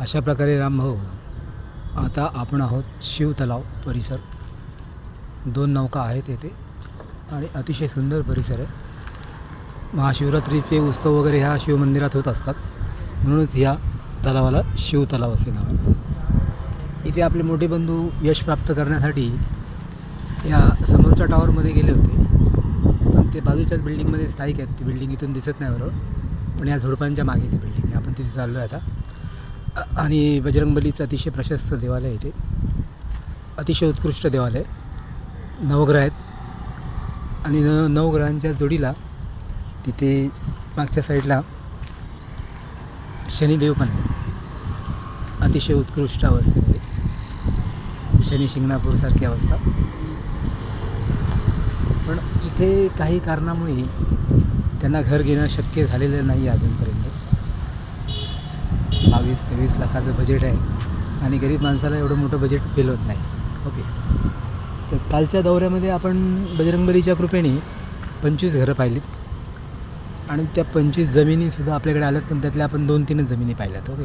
अशा प्रकारे रामभाऊ आता आपण आहोत शिव तलाव परिसर. 2 नौका आहेत येथे आणि अतिशय सुंदर परिसर आहे. महाशिवरात्रीचे उत्सव वगैरे ह्या शिवमंदिरात होत असतात, म्हणूनच ह्या तलावाला शिव तलाव असे नाव आहे. इथे आपले मोठे बंधू यश प्राप्त करण्यासाठी या समोरच्या टॉवरमध्ये गेले होते, पण ते बाजूच्याच बिल्डिंगमध्ये स्थायिक आहेत. ती बिल्डिंग इथून दिसत नाही बरोबर, पण या झुडपांच्या मागे ती बिल्डिंग आहे. आपण तिथे चाललो आहे आता. आणि बजरंगबलीचं अतिशय प्रशस्त देवालय इथे, अतिशय उत्कृष्ट देवालय. नवग्रह आहेत आणि नवग्रहांच्या जोडीला तिथे मागच्या साईडला शनिदेव पण आहे, अतिशय उत्कृष्ट अवस्थेमध्ये. शनी शिंगणापूरसारखी अवस्था. पण इथे काही कारणामुळे त्यांना घर घेणं शक्य झालेलं नाही अजूनपर्यंत. 22-23 लाखाचं बजेट आहे आणि गरीब माणसाला एवढं मोठं बजेट फेल होत नाही. ओके, तर कालच्या दौऱ्यामध्ये आपण बजरंगबलीच्या कृपेने 25 घरं पाहिलीत आणि त्या 25 जमिनीसुद्धा आपल्याकडे आल्यात, पण त्यातल्या आपण 2-3च जमिनी पाहिल्यात. ओके.